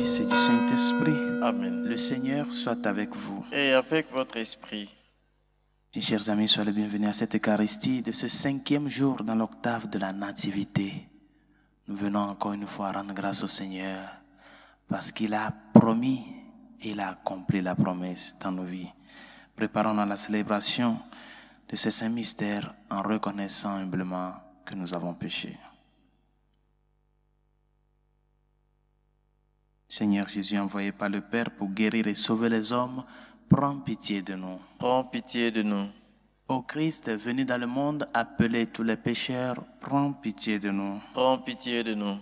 Fils et du Saint-Esprit. Amen. Le Seigneur soit avec vous. Et avec votre esprit. Mes chers amis, soyez les bienvenus à cette Eucharistie de ce 5e jour dans l'octave de la Nativité. Nous venons encore une fois rendre grâce au Seigneur parce qu'il a promis et il a accompli la promesse dans nos vies. Préparons-nous à la célébration de ces saints mystères en reconnaissant humblement que nous avons péché. Seigneur Jésus, envoyé par le Père pour guérir et sauver les hommes, prends pitié de nous. Prends pitié de nous. Ô Christ, venu dans le monde appeler tous les pécheurs, prends pitié de nous. Prends pitié de nous.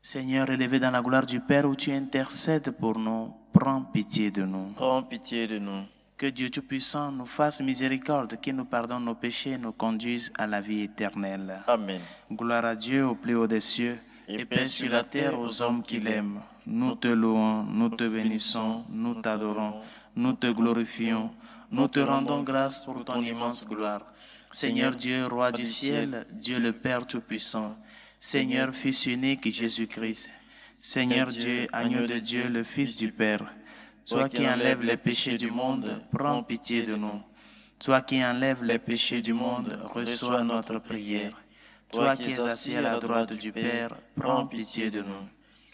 Seigneur, élevé dans la gloire du Père où tu intercèdes pour nous, prends pitié de nous. Prends pitié de nous. Que Dieu Tout-Puissant nous fasse miséricorde, qu'il nous pardonne nos péchés et nous conduise à la vie éternelle. Amen. Gloire à Dieu au plus haut des cieux et paix sur la terre aux hommes qui l'aiment. Nous te louons, nous te bénissons, nous t'adorons, nous te glorifions, nous te rendons grâce pour ton immense gloire. Seigneur Dieu, Roi du ciel, Dieu le Père Tout-Puissant, Seigneur Fils unique Jésus-Christ, Seigneur Dieu, Agneau de Dieu, le Fils du Père, toi qui enlèves les péchés du monde, prends pitié de nous. Toi qui enlèves les péchés du monde, reçois notre prière. Toi qui es assis à la droite du Père, prends pitié de nous.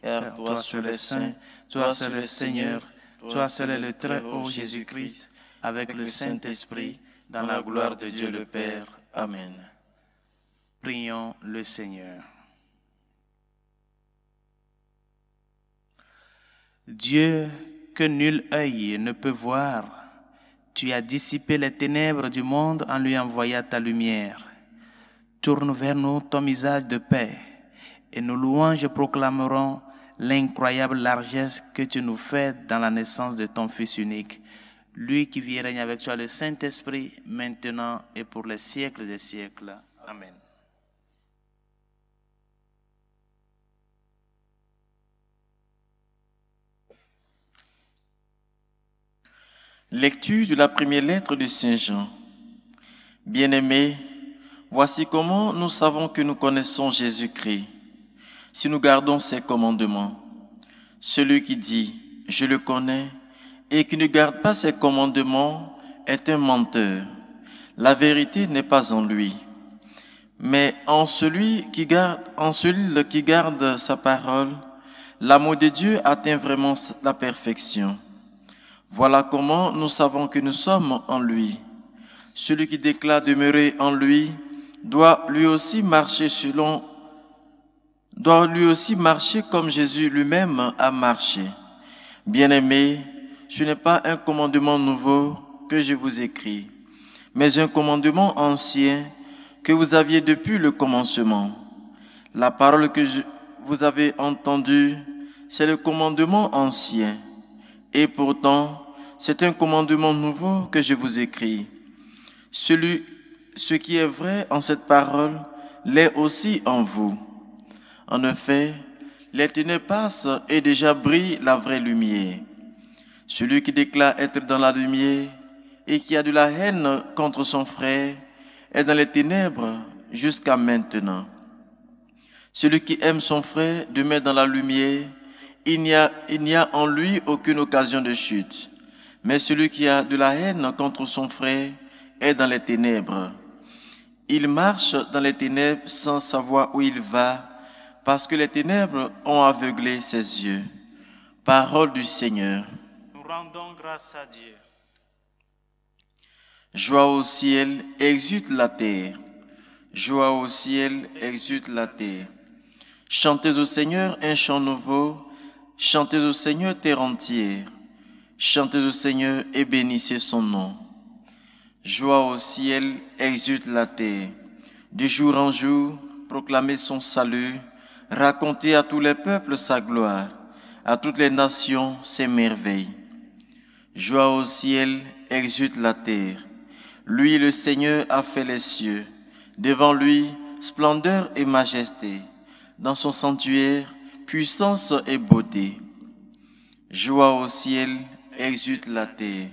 Car toi seul est saint, toi seul est Seigneur, toi seul est le très haut Jésus-Christ, avec le Saint-Esprit, dans la gloire de Dieu le Père. Amen. Prions le Seigneur. Dieu que nul œil ne peut voir, tu as dissipé les ténèbres du monde en lui envoyant ta lumière. Tourne vers nous ton visage de paix, et nos louanges proclameront l'incroyable largesse que tu nous fais dans la naissance de ton Fils unique, lui qui vit et règne avec toi le Saint-Esprit, maintenant et pour les siècles des siècles. Amen. Lecture de la première lettre de Saint Jean. Bien-aimés, voici comment nous savons que nous connaissons Jésus-Christ, si nous gardons ses commandements. Celui qui dit « Je le connais » et qui ne garde pas ses commandements est un menteur. La vérité n'est pas en lui. Mais en celui qui garde sa parole, l'amour de Dieu atteint vraiment la perfection. Voilà comment nous savons que nous sommes en lui. Celui qui déclare demeurer en lui doit lui aussi marcher comme Jésus lui-même a marché. Bien-aimés, ce n'est pas un commandement nouveau que je vous écris, mais un commandement ancien que vous aviez depuis le commencement. La parole que vous avez entendue, c'est le commandement ancien. Et pourtant, c'est un commandement nouveau que je vous écris. Ce qui est vrai en cette parole l'est aussi en vous. En effet, les ténèbres passent et déjà brille la vraie lumière. Celui qui déclare être dans la lumière et qui a de la haine contre son frère est dans les ténèbres jusqu'à maintenant. Celui qui aime son frère demeure dans la lumière. Il n'y a en lui aucune occasion de chute. Mais celui qui a de la haine contre son frère est dans les ténèbres. Il marche dans les ténèbres sans savoir où il va, parce que les ténèbres ont aveuglé ses yeux. Parole du Seigneur. Nous rendons grâce à Dieu. Joie au ciel, exulte la terre. Joie au ciel, exulte la terre. Chantez au Seigneur un chant nouveau. Chantez au Seigneur terre entière. Chantez au Seigneur et bénissez son nom. Joie au ciel, exulte la terre. De jour en jour, proclamez son salut. Racontez à tous les peuples sa gloire. À toutes les nations ses merveilles. Joie au ciel, exulte la terre. Lui, le Seigneur, a fait les cieux. Devant lui, splendeur et majesté. Dans son sanctuaire, puissance et beauté. Joie au ciel, exulte la terre.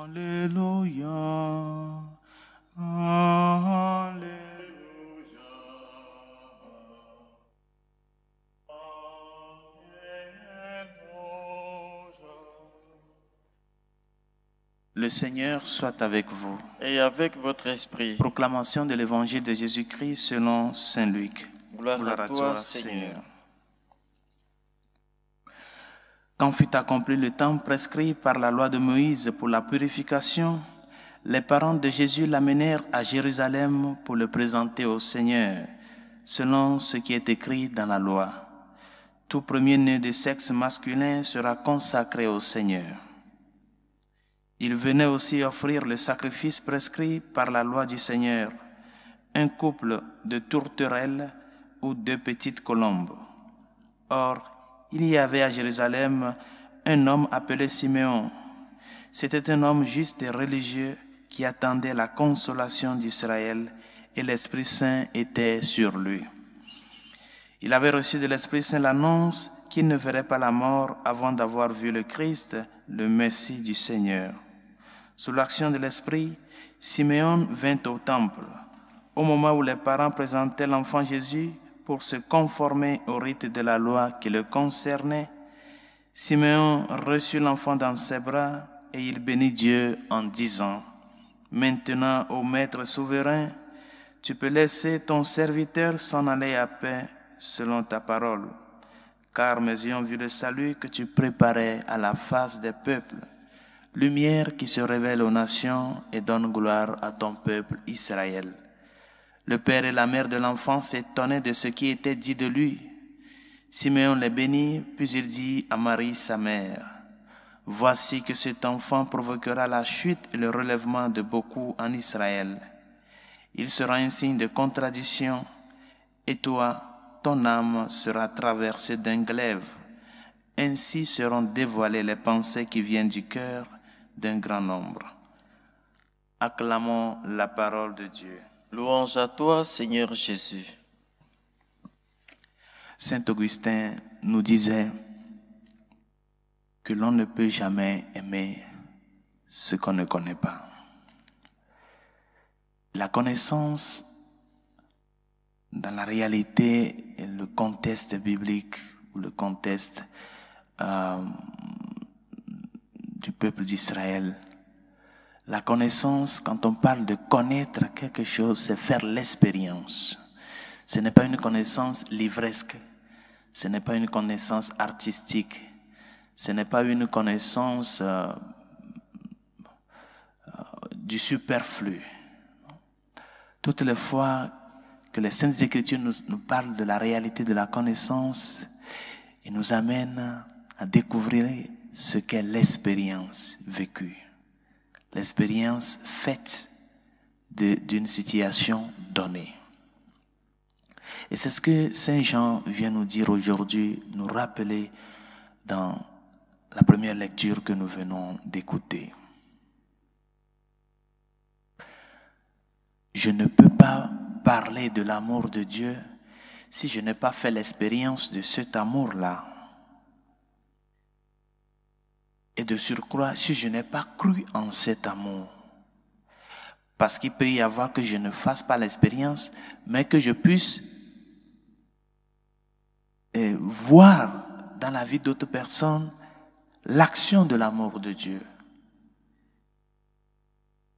Alléluia. Alléluia. Le Seigneur soit avec vous. Et avec votre esprit. Proclamation de l'Évangile de Jésus-Christ selon Saint Luc. Gloire à toi, Seigneur. Quand fut accompli le temps prescrit par la loi de Moïse pour la purification, les parents de Jésus l'amenèrent à Jérusalem pour le présenter au Seigneur, selon ce qui est écrit dans la loi. Tout premier-né de sexe masculin sera consacré au Seigneur. Il venait aussi offrir le sacrifice prescrit par la loi du Seigneur, un couple de tourterelles ou 2 petites colombes. Or, il y avait à Jérusalem un homme appelé Siméon. C'était un homme juste et religieux qui attendait la consolation d'Israël, et l'Esprit Saint était sur lui. Il avait reçu de l'Esprit Saint l'annonce qu'il ne verrait pas la mort avant d'avoir vu le Christ, le Messie du Seigneur. Sous l'action de l'Esprit, Siméon vint au temple, au moment où les parents présentaient l'enfant Jésus pour se conformer au rite de la loi qui le concernait. Siméon reçut l'enfant dans ses bras et il bénit Dieu en disant: « Maintenant, ô Maître souverain, tu peux laisser ton serviteur s'en aller à paix selon ta parole, car mes yeux ont vu le salut que tu préparais à la face des peuples, lumière qui se révèle aux nations et donne gloire à ton peuple Israël. » Le père et la mère de l'enfant s'étonnaient de ce qui était dit de lui. Siméon les bénit, puis il dit à Marie sa mère: « Voici que cet enfant provoquera la chute et le relèvement de beaucoup en Israël. Il sera un signe de contradiction, et toi, ton âme sera traversée d'un glaive. Ainsi seront dévoilées les pensées qui viennent du cœur d'un grand nombre. » Acclamons la parole de Dieu. Louange à toi, Seigneur Jésus. Saint Augustin nous disait que l'on ne peut jamais aimer ce qu'on ne connaît pas. La connaissance, dans la réalité et le contexte biblique ou le contexte du peuple d'Israël, la connaissance, quand on parle de connaître quelque chose, c'est faire l'expérience. Ce n'est pas une connaissance livresque, ce n'est pas une connaissance artistique, ce n'est pas une connaissance du superflu. Toutes les fois que les Saintes Écritures nous parlent de la réalité de la connaissance, ils nous amènent à découvrir ce qu'est l'expérience vécue. L'expérience faite d'une situation donnée. Et c'est ce que Saint Jean vient nous dire aujourd'hui, nous rappeler dans la première lecture que nous venons d'écouter. Je ne peux pas parler de l'amour de Dieu si je n'ai pas fait l'expérience de cet amour-là. Et de surcroît, si je n'ai pas cru en cet amour. Parce qu'il peut y avoir que je ne fasse pas l'expérience, mais que je puisse voir dans la vie d'autres personnes l'action de l'amour de Dieu.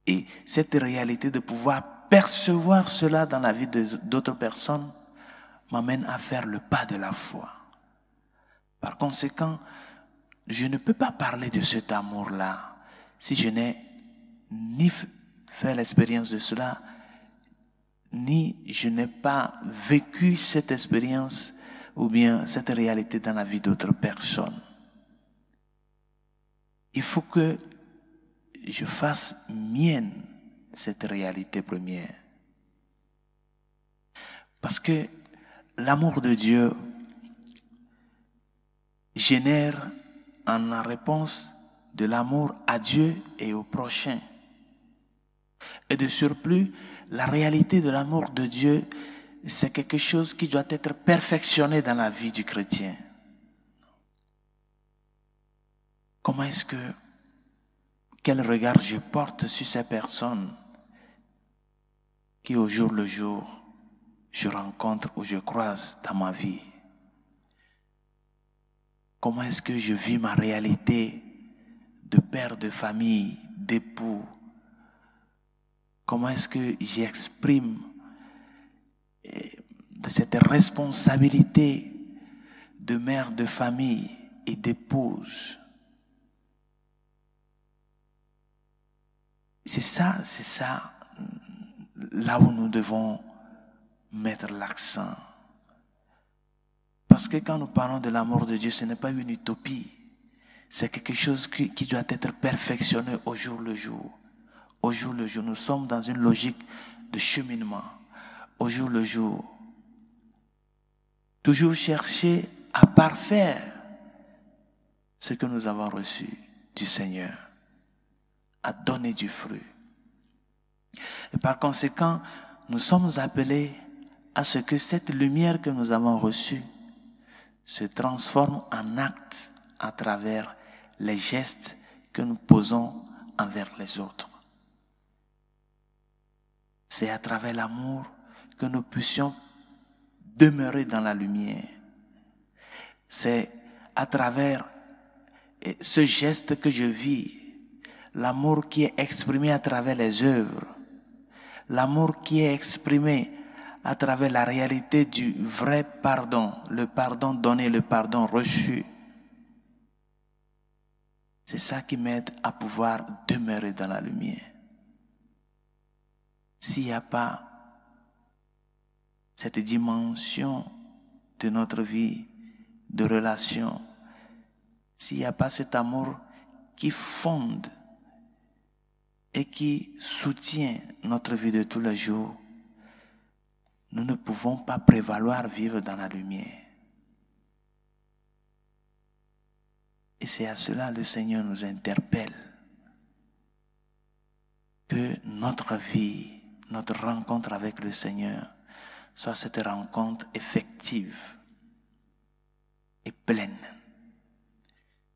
Et cette réalité de pouvoir percevoir cela dans la vie d'autres personnes m'amène à faire le pas de la foi. Par conséquent, je ne peux pas parler de cet amour-là si je n'ai ni fait l'expérience de cela, ni je n'ai pas vécu cette expérience ou bien cette réalité dans la vie d'autres personnes. Il faut que je fasse mienne cette réalité première. Parce que l'amour de Dieu génère en la réponse de l'amour à Dieu et au prochain. Et de surplus, la réalité de l'amour de Dieu, c'est quelque chose qui doit être perfectionné dans la vie du chrétien. Comment est-ce que, quel regard je porte sur ces personnes qui au jour le jour, je rencontre ou je croise dans ma vie? Comment est-ce que je vis ma réalité de père de famille, d'époux? Comment est-ce que j'exprime de cette responsabilité de mère de famille et d'épouse? C'est ça, là où nous devons mettre l'accent. Parce que quand nous parlons de l'amour de Dieu, ce n'est pas une utopie. C'est quelque chose qui doit être perfectionné au jour le jour. Au jour le jour, nous sommes dans une logique de cheminement. Au jour le jour. Toujours chercher à parfaire ce que nous avons reçu du Seigneur. À donner du fruit. Et par conséquent, nous sommes appelés à ce que cette lumière que nous avons reçue se transforme en acte à travers les gestes que nous posons envers les autres. C'est à travers l'amour que nous puissions demeurer dans la lumière. C'est à travers ce geste que je vis, l'amour qui est exprimé à travers les œuvres, l'amour qui est exprimé à travers la réalité du vrai pardon, le pardon donné, le pardon reçu. C'est ça qui m'aide à pouvoir demeurer dans la lumière. S'il n'y a pas cette dimension de notre vie, de relation, s'il n'y a pas cet amour qui fonde et qui soutient notre vie de tous les jours, nous ne pouvons pas prévaloir vivre dans la lumière. Et c'est à cela que le Seigneur nous interpelle. Que notre vie, notre rencontre avec le Seigneur soit cette rencontre effective et pleine.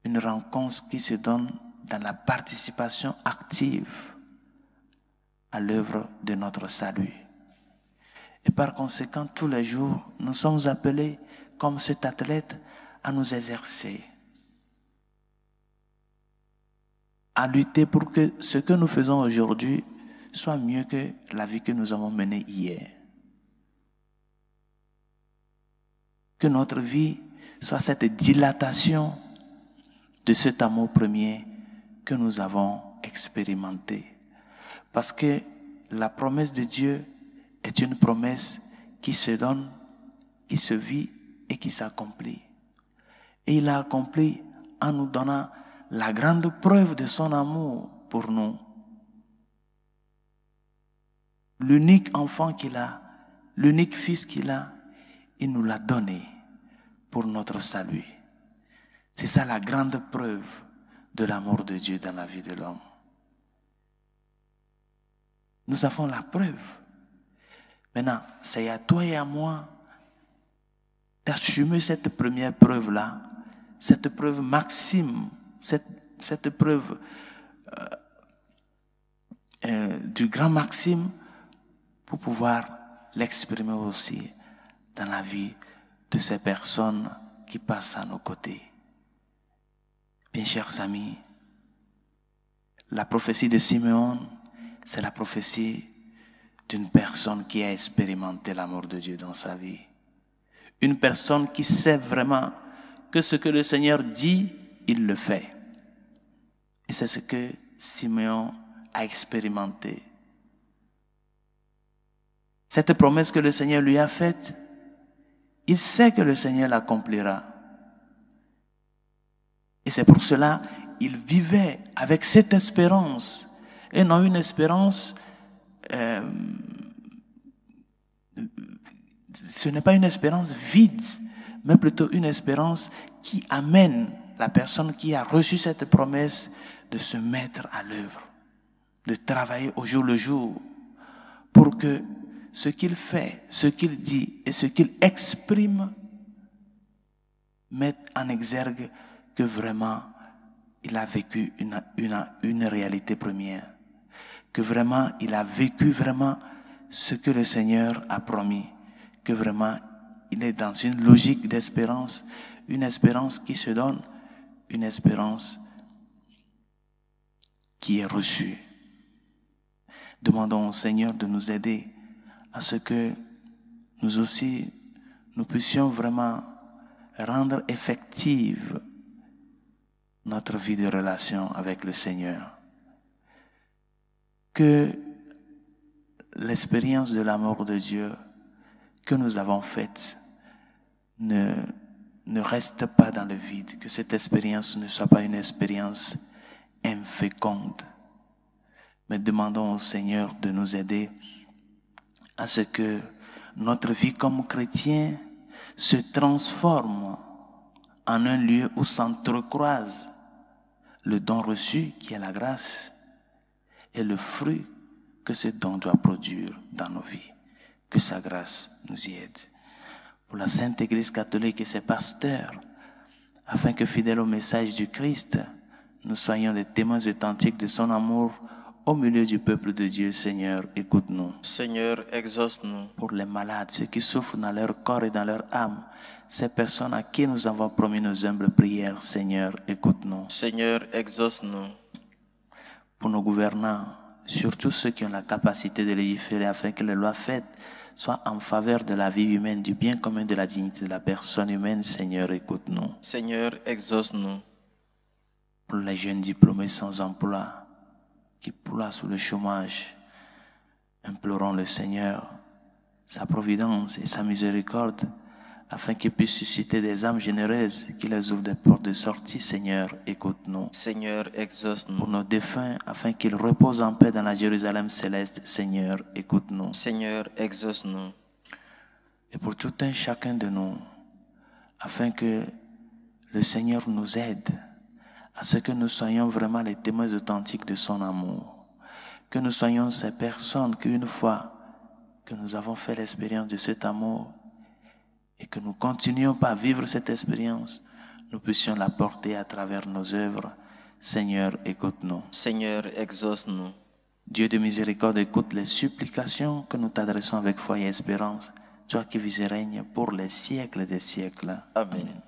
Une rencontre qui se donne dans la participation active à l'œuvre de notre salut. Et par conséquent, tous les jours, nous sommes appelés, comme cet athlète, à nous exercer, à lutter pour que ce que nous faisons aujourd'hui soit mieux que la vie que nous avons menée hier. Que notre vie soit cette dilatation de cet amour premier que nous avons expérimenté. Parce que la promesse de Dieu est une promesse qui se donne, qui se vit et qui s'accomplit. Et il a accompli en nous donnant la grande preuve de son amour pour nous. L'unique enfant qu'il a, l'unique fils qu'il a, il nous l'a donné pour notre salut. C'est ça la grande preuve de l'amour de Dieu dans la vie de l'homme. Nous avons la preuve. Maintenant, c'est à toi et à moi d'assumer cette première preuve-là, cette preuve maxime, cette preuve du grand maxime pour pouvoir l'exprimer aussi dans la vie de ces personnes qui passent à nos côtés. Bien chers amis, la prophétie de Simeon, c'est la prophétie d'une personne qui a expérimenté l'amour de Dieu dans sa vie. Une personne qui sait vraiment que ce que le Seigneur dit, il le fait. Et c'est ce que Simeon a expérimenté. Cette promesse que le Seigneur lui a faite, il sait que le Seigneur l'accomplira. Et c'est pour cela qu'il vivait avec cette espérance, et non une espérance, ce n'est pas une espérance vide, mais plutôt une espérance qui amène la personne qui a reçu cette promesse de se mettre à l'œuvre, de travailler au jour le jour, pour que ce qu'il fait, ce qu'il dit et ce qu'il exprime mettent en exergue que vraiment il a vécu une réalité première, que vraiment il a vécu vraiment ce que le Seigneur a promis, que vraiment il est dans une logique d'espérance, une espérance qui se donne, une espérance qui est reçu. Demandons au Seigneur de nous aider à ce que nous aussi, nous puissions vraiment rendre effective notre vie de relation avec le Seigneur. Que l'expérience de l'amour de Dieu que nous avons faite ne reste pas dans le vide, que cette expérience ne soit pas une expérience inféconde. Mais demandons au Seigneur de nous aider à ce que notre vie comme chrétien se transforme en un lieu où s'entrecroisent le don reçu qui est la grâce et le fruit que ce don doit produire dans nos vies. Que sa grâce nous y aide. Pour la Sainte Église catholique et ses pasteurs, afin que fidèles au message du Christ, nous soyons des témoins authentiques de son amour au milieu du peuple de Dieu. Seigneur, écoute-nous. Seigneur, exauce-nous. Pour les malades, ceux qui souffrent dans leur corps et dans leur âme, ces personnes à qui nous avons promis nos humbles prières, Seigneur, écoute-nous. Seigneur, exauce-nous. Pour nos gouvernants, surtout ceux qui ont la capacité de légiférer afin que les lois faites soient en faveur de la vie humaine, du bien commun, de la dignité de la personne humaine, Seigneur, écoute-nous. Seigneur, exauce-nous. Pour les jeunes diplômés sans emploi, qui ploient sous le chômage, implorons le Seigneur, sa providence et sa miséricorde, afin qu'il puisse susciter des âmes généreuses qui les ouvrent des portes de sortie. Seigneur, écoute-nous. Seigneur, exauce-nous. Pour nos défunts, afin qu'ils reposent en paix dans la Jérusalem céleste. Seigneur, écoute-nous. Seigneur, exauce-nous. Et pour tout un chacun de nous, afin que le Seigneur nous aide à ce que nous soyons vraiment les témoins authentiques de son amour. Que nous soyons ces personnes qu'une fois que nous avons fait l'expérience de cet amour, et que nous continuions à vivre cette expérience, nous puissions la porter à travers nos œuvres. Seigneur, écoute-nous. Seigneur, exauce-nous. Dieu de miséricorde, écoute les supplications que nous t'adressons avec foi et espérance, toi qui vis et règnes pour les siècles des siècles. Amen.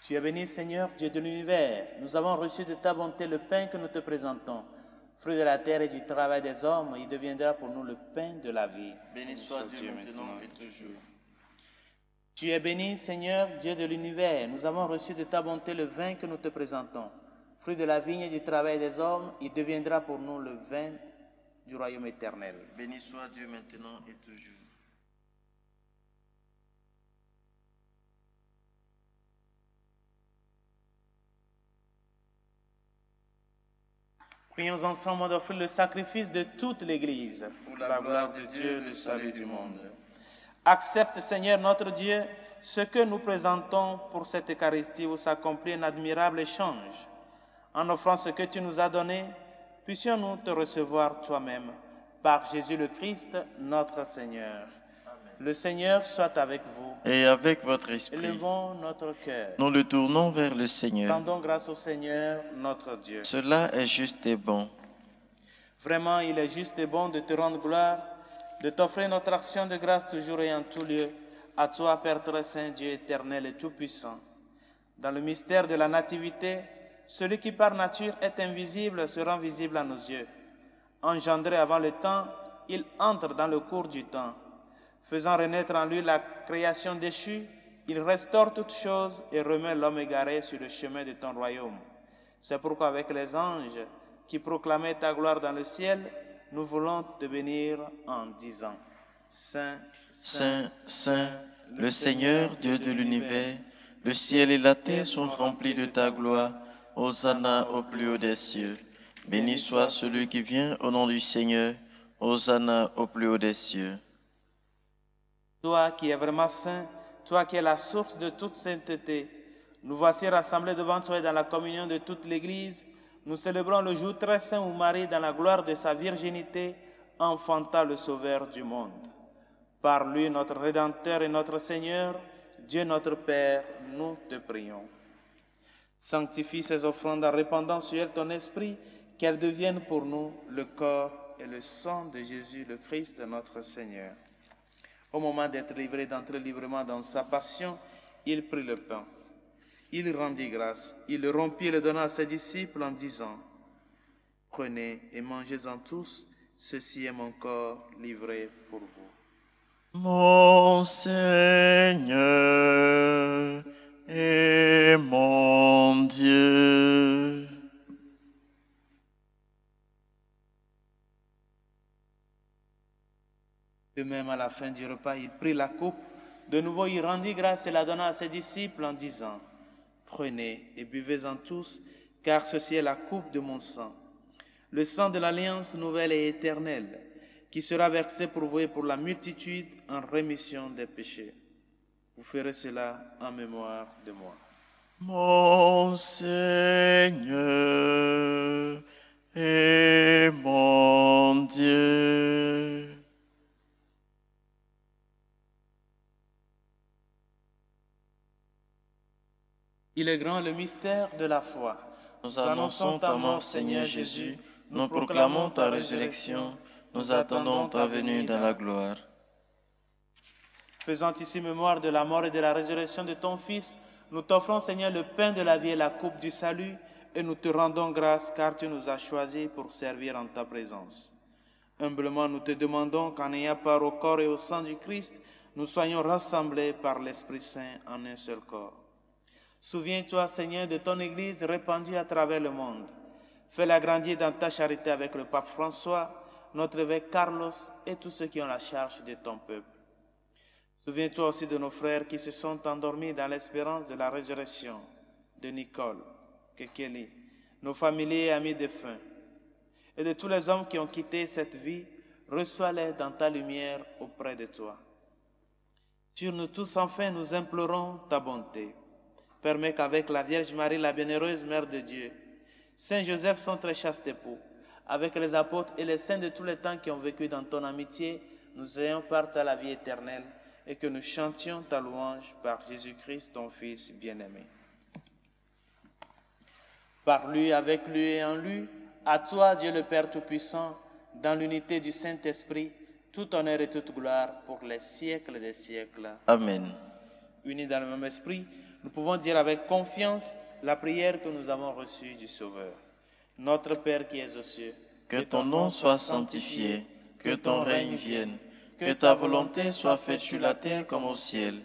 Tu es béni, Seigneur, Dieu de l'univers. Nous avons reçu de ta bonté le pain que nous te présentons. Fruit de la terre et du travail des hommes, il deviendra pour nous le pain de la vie. Béni soit Dieu maintenant et toujours. Tu es béni, Seigneur, Dieu de l'univers. Nous avons reçu de ta bonté le vin que nous te présentons. Fruit de la vigne et du travail des hommes, il deviendra pour nous le vin du royaume éternel. Béni soit Dieu maintenant et toujours. Prions ensemble d'offrir le sacrifice de toute l'Église. Pour la gloire de Dieu, le salut du monde. Accepte, Seigneur notre Dieu, ce que nous présentons pour cette Eucharistie où s'accomplit un admirable échange. En offrant ce que tu nous as donné, puissions-nous te recevoir toi-même, par Jésus le Christ, notre Seigneur. Amen. Le Seigneur soit avec vous. Et avec votre esprit. Élevons notre cœur. Nous le tournons vers le Seigneur. Rendons grâce au Seigneur, notre Dieu. Cela est juste et bon. Vraiment, il est juste et bon de te rendre gloire, de t'offrir notre action de grâce toujours et en tout lieu, à toi, Père très saint, Dieu éternel et tout-puissant. Dans le mystère de la nativité, celui qui par nature est invisible se rend visible à nos yeux. Engendré avant le temps, il entre dans le cours du temps. Faisant renaître en lui la création déchue, il restaure toutes choses et remet l'homme égaré sur le chemin de ton royaume. C'est pourquoi avec les anges qui proclamaient ta gloire dans le ciel, nous voulons te bénir en disant: Saint, Saint, Saint, le Seigneur, Dieu de l'univers, Le ciel et la terre sont remplis de ta gloire. Hosanna au plus haut des cieux. Béni soit celui qui vient au nom du Seigneur. Hosanna au plus haut des cieux. Toi qui es vraiment saint, toi qui es la source de toute sainteté, nous voici rassemblés devant toi et dans la communion de toute l'Église. Nous célébrons le jour très saint où Marie, dans la gloire de sa virginité, enfanta le Sauveur du monde. Par lui, notre Rédempteur et notre Seigneur, Dieu notre Père, nous te prions. Sanctifie ces offrandes en répandant sur elles ton esprit, qu'elles deviennent pour nous le corps et le sang de Jésus le Christ, notre Seigneur. Au moment d'être livré, d'entrer librement dans sa passion, il prit le pain. Il rendit grâce, il le rompit et le donna à ses disciples en disant, « Prenez et mangez-en tous, ceci est mon corps livré pour vous. » Mon Seigneur et mon Dieu. De même, à la fin du repas, il prit la coupe. De nouveau, il rendit grâce et la donna à ses disciples en disant, « Prenez et buvez-en tous, car ceci est la coupe de mon sang, le sang de l'alliance nouvelle et éternelle, qui sera versé pour vous et pour la multitude en rémission des péchés. Vous ferez cela en mémoire de moi. » Mon Seigneur et mon Dieu. Il est grand le mystère de la foi. Nous annonçons ta mort, Seigneur Jésus. Nous proclamons ta résurrection. Nous attendons ta venue dans la gloire. Faisant ici mémoire de la mort et de la résurrection de ton Fils, nous t'offrons, Seigneur, le pain de la vie et la coupe du salut, et nous te rendons grâce car tu nous as choisis pour servir en ta présence. Humblement, nous te demandons qu'en ayant part au corps et au sang du Christ, nous soyons rassemblés par l'Esprit Saint en un seul corps. Souviens-toi, Seigneur, de ton Église répandue à travers le monde. Fais-la grandir dans ta charité avec le pape François, notre évêque Carlos et tous ceux qui ont la charge de ton peuple. Souviens-toi aussi de nos frères qui se sont endormis dans l'espérance de la résurrection, de Nicole, Kekeli, nos familiers et amis défunts, et de tous les hommes qui ont quitté cette vie. Reçois-les dans ta lumière auprès de toi. Sur nous tous, enfin, nous implorons ta bonté. Permets qu'avec la Vierge Marie, la bienheureuse Mère de Dieu, Saint Joseph, son très chaste époux, avec les apôtres et les saints de tous les temps qui ont vécu dans ton amitié, nous ayons part à la vie éternelle et que nous chantions ta louange par Jésus-Christ, ton Fils bien-aimé. Par lui, avec lui et en lui, à toi, Dieu le Père Tout-Puissant, dans l'unité du Saint-Esprit, tout honneur et toute gloire pour les siècles des siècles. Amen. Unis dans le même esprit, nous pouvons dire avec confiance la prière que nous avons reçue du Sauveur. Notre Père qui es aux cieux, que ton nom soit sanctifié, que ton règne vienne, que ta volonté soit faite sur la terre comme au ciel.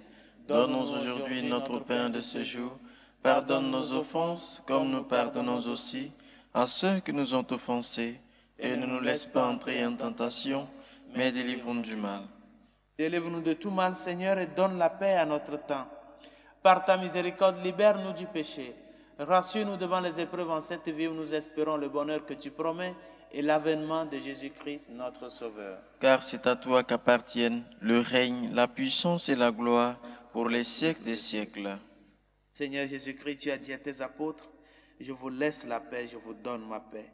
Donne-nous aujourd'hui notre pain de ce jour. Pardonne nos offenses comme nous pardonnons aussi à ceux qui nous ont offensés. Et ne nous laisse pas entrer en tentation, mais délivre-nous du mal. Délivre-nous de tout mal, Seigneur, et donne la paix à notre temps. Par ta miséricorde, libère-nous du péché. Rassure-nous devant les épreuves en cette vie où nous espérons le bonheur que tu promets et l'avènement de Jésus-Christ, notre Sauveur. Car c'est à toi qu'appartiennent le règne, la puissance et la gloire pour les siècles des siècles. Seigneur Jésus-Christ, tu as dit à tes apôtres, « Je vous laisse la paix, je vous donne ma paix. »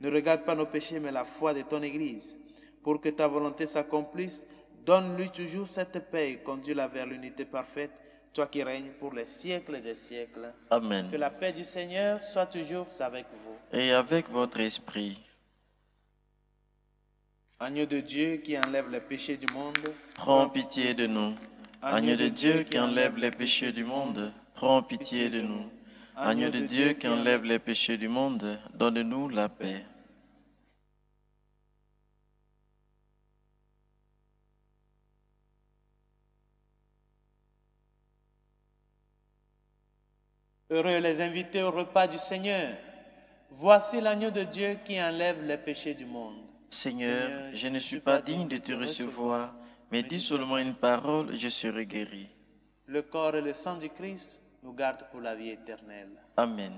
Ne regarde pas nos péchés, mais la foi de ton Église. Pour que ta volonté s'accomplisse, donne-lui toujours cette paix et conduis-la vers l'unité parfaite, toi qui règnes pour les siècles des siècles. Amen. Que la paix du Seigneur soit toujours avec vous. Et avec votre esprit. Agneau de Dieu qui enlève les péchés du monde, prends pitié de nous. Agneau de Dieu qui enlève les péchés du monde, prends pitié de nous. Agneau de Dieu qui enlève les péchés du monde, donne-nous la paix. Heureux les invités au repas du Seigneur. Voici l'agneau de Dieu qui enlève les péchés du monde. Seigneur, je ne suis pas digne de te recevoir, mais dis seulement une parole, je serai guéri. Le corps et le sang du Christ nous garde pour la vie éternelle. Amen.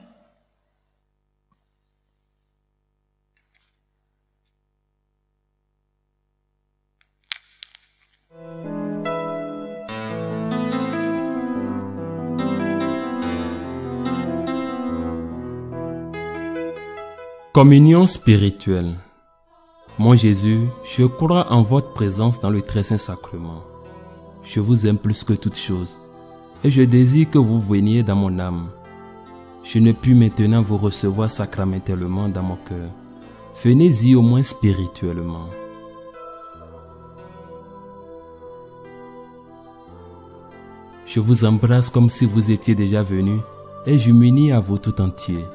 Communion spirituelle. Mon Jésus, je crois en votre présence dans le très saint sacrement. Je vous aime plus que toute chose et je désire que vous veniez dans mon âme. Je ne puis maintenant vous recevoir sacramentellement dans mon cœur. Venez-y au moins spirituellement. Je vous embrasse comme si vous étiez déjà venu et je m'unis à vous tout entier.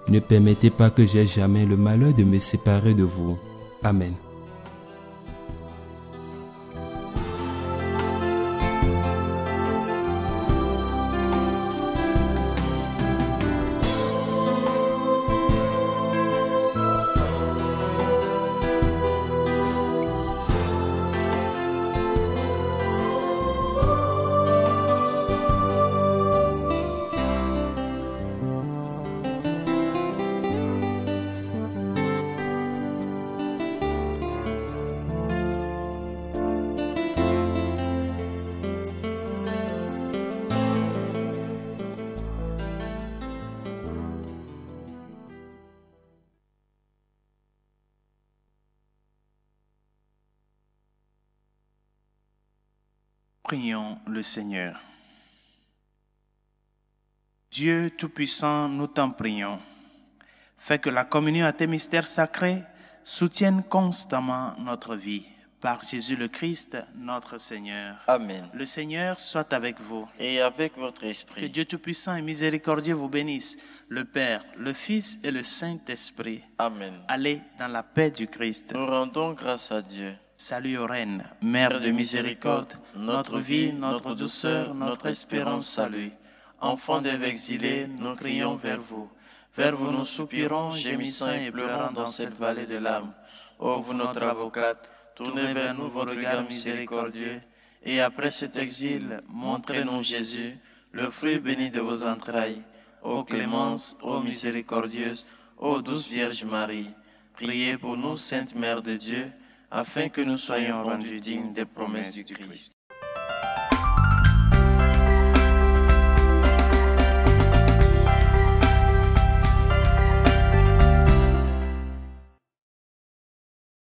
Ne permettez pas que j'aie jamais le malheur de me séparer de vous. Amen. Prions le Seigneur. Dieu Tout-Puissant, nous t'en prions. Fais que la communion à tes mystères sacrés soutienne constamment notre vie. Par Jésus le Christ, notre Seigneur. Amen. Le Seigneur soit avec vous. Et avec votre Que esprit. Dieu Tout-Puissant et miséricordieux vous bénisse, le Père, le Fils et le Saint-Esprit. Amen. Allez dans la paix du Christ. Nous rendons grâce à Dieu. Salut aux reines, Mère de miséricorde, notre vie, notre douceur, notre espérance, salut. Enfants des exilés, nous crions vers vous. Vers vous nous soupirons, gémissant et pleurant dans cette vallée de larmes. Ô vous notre avocate, tournez vers nous vos regards miséricordieux, et après cet exil, montrez-nous Jésus, le fruit béni de vos entrailles. Ô clémence, ô miséricordieuse, ô douce Vierge Marie, priez pour nous, Sainte Mère de Dieu, afin que nous soyons rendus dignes des promesses du Christ.